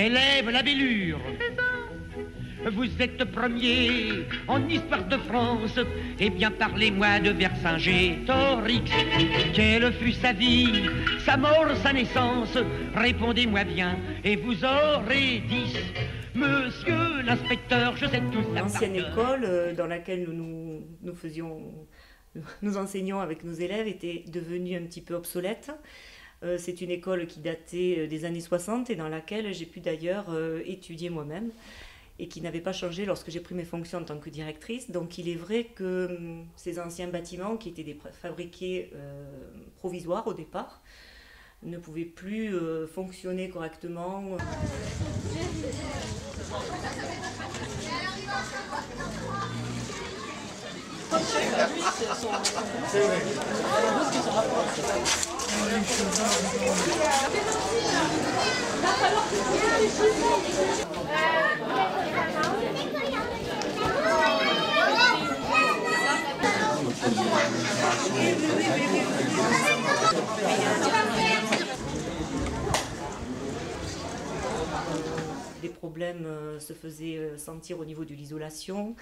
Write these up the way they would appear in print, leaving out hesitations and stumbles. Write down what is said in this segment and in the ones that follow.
élève la bellure. Vous êtes premier en histoire de France, eh bien parlez-moi de Vercingétorix. Quelle fut sa vie, sa mort, sa naissance? Répondez-moi bien et vous aurez 10. Monsieur l'inspecteur, je sais tout ça. L'ancienne école dans laquelle nous enseignions avec nos élèves était devenue un petit peu obsolète. C'est une école qui datait des années 60 et dans laquelle j'ai pu d'ailleurs étudier moi-même et qui n'avait pas changé lorsque j'ai pris mes fonctions en tant que directrice. Donc il est vrai que ces anciens bâtiments qui étaient fabriqués provisoires au départ ne pouvaient plus fonctionner correctement. Des problèmes se faisaient sentir au niveau de l'isolation.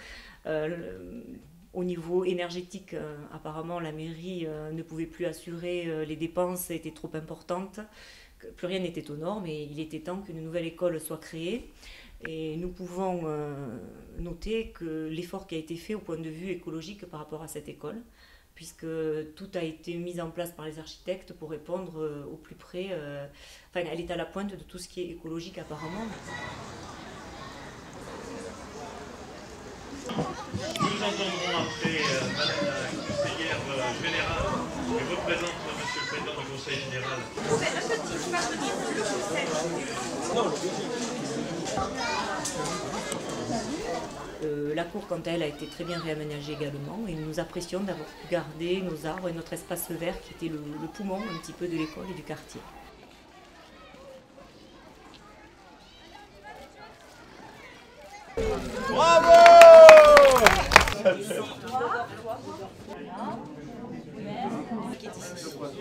Au niveau énergétique, apparemment, la mairie ne pouvait plus assurer, les dépenses étaient trop importantes, plus rien n'était aux normes et il était temps qu'une nouvelle école soit créée. Et nous pouvons noter que l'effort qui a été fait au point de vue écologique par rapport à cette école, puisque tout a été mis en place par les architectes pour répondre au plus près. Enfin, elle est à la pointe de tout ce qui est écologique apparemment. Nous entendrons après Madame la conseillère générale qui représente Monsieur le Président du Conseil général. La cour, quant à elle, a été très bien réaménagée également et nous apprécions d'avoir pu garder nos arbres et notre espace vert qui était le poumon un petit peu de l'école et du quartier. Bravo!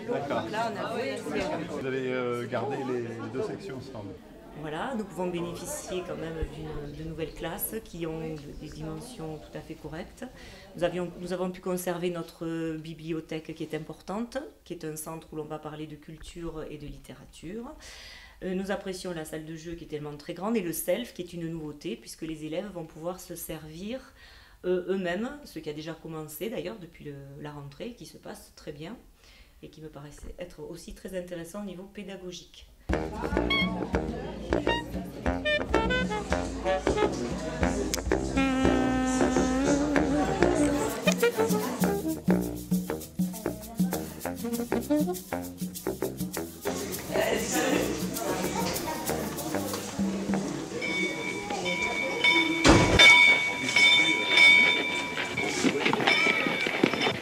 D'accord. Vous avez gardé les deux sections stand. Voilà, nous pouvons bénéficier quand même de nouvelles classes qui ont des dimensions tout à fait correctes. Nous avons pu conserver notre bibliothèque qui est importante, qui est un centre où l'on va parler de culture et de littérature. Nous apprécions la salle de jeu qui est tellement très grande et le self qui est une nouveauté puisque les élèves vont pouvoir se servir eux-mêmes, ce qui a déjà commencé d'ailleurs depuis la rentrée, qui se passe très bien et qui me paraissait être aussi très intéressant au niveau pédagogique.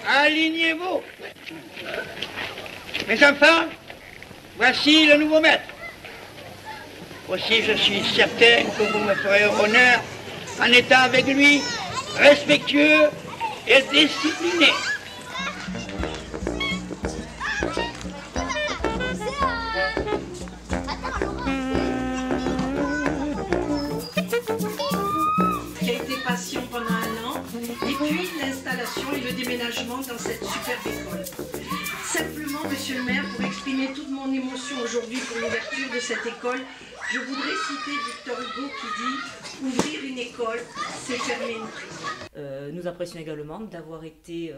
Alignez-vous. Mes enfants, voici le nouveau maître. Aussi, je suis certain que vous me ferez honneur en étant avec lui respectueux et discipliné. Qui a été patient pendant 1 an, et puis l'installation et le déménagement dans cette superbe école. Simplement, monsieur le maire, pour exprimer toute mon émotion aujourd'hui pour l'ouverture de cette école, je voudrais citer Victor Hugo qui dit « Ouvrir une école, c'est fermer une prison ». Nous apprécions également d'avoir été,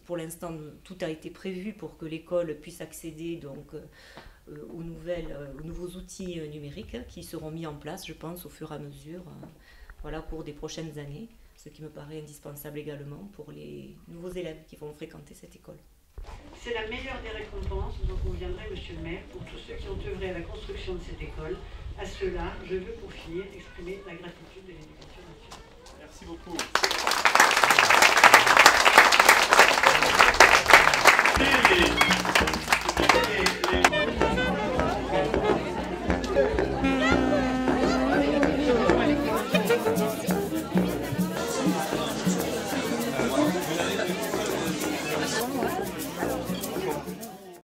pour l'instant, tout a été prévu pour que l'école puisse accéder donc, aux nouveaux outils numériques qui seront mis en place, je pense, au fur et à mesure, voilà, au cours des prochaines années, ce qui me paraît indispensable également pour les nouveaux élèves qui vont fréquenter cette école. C'est la meilleure des récompenses dont conviendrait monsieur le maire pour tous ceux qui ont œuvré à la construction de cette école. À cela, je veux pour finir exprimer la gratitude de l'Éducation nationale. Merci beaucoup.